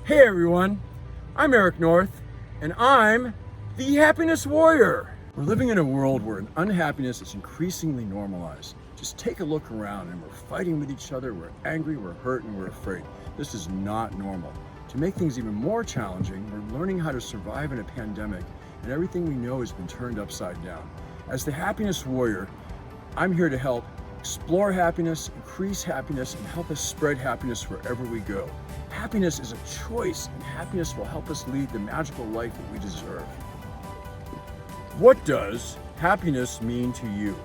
Hey everyone, I'm Eric North, and I'm the Happiness Warrior. We're living in a world where unhappiness is increasingly normalized. Just take a look around and we're fighting with each other, we're angry, we're hurt, and we're afraid. This is not normal. To make things even more challenging, we're learning how to survive in a pandemic, and everything we know has been turned upside down. As the Happiness Warrior, I'm here to help explore happiness, increase happiness, and help us spread happiness wherever we go. Happiness is a choice, and happiness will help us lead the magical life that we deserve. What does happiness mean to you?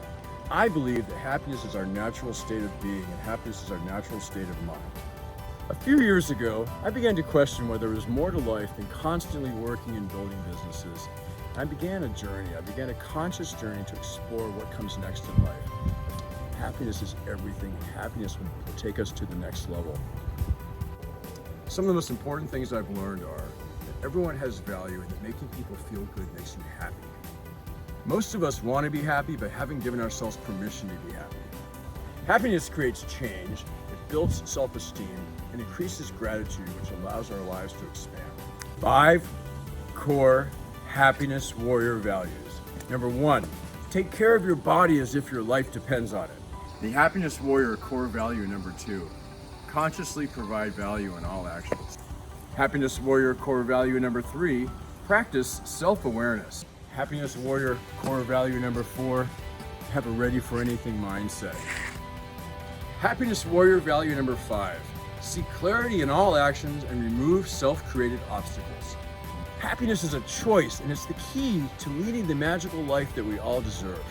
I believe that happiness is our natural state of being, and happiness is our natural state of mind. A few years ago, I began to question whether there was more to life than constantly working and building businesses. I began a journey. I began a conscious journey to explore what comes next in life. Happiness is everything, and happiness will take us to the next level. Some of the most important things I've learned are that everyone has value and that making people feel good makes you happy. Most of us want to be happy, but haven't given ourselves permission to be happy. Happiness creates change, it builds self-esteem, and increases gratitude, which allows our lives to expand. 5 core happiness warrior values. Number 1, take care of your body as if your life depends on it. The happiness warrior core value number 2, consciously provide value in all actions. Happiness warrior core value number 3, practice self-awareness. Happiness warrior core value number 4, have a ready for anything mindset. Happiness warrior value number 5, seek clarity in all actions and remove self-created obstacles. Happiness is a choice, and it's the key to leading the magical life that we all deserve.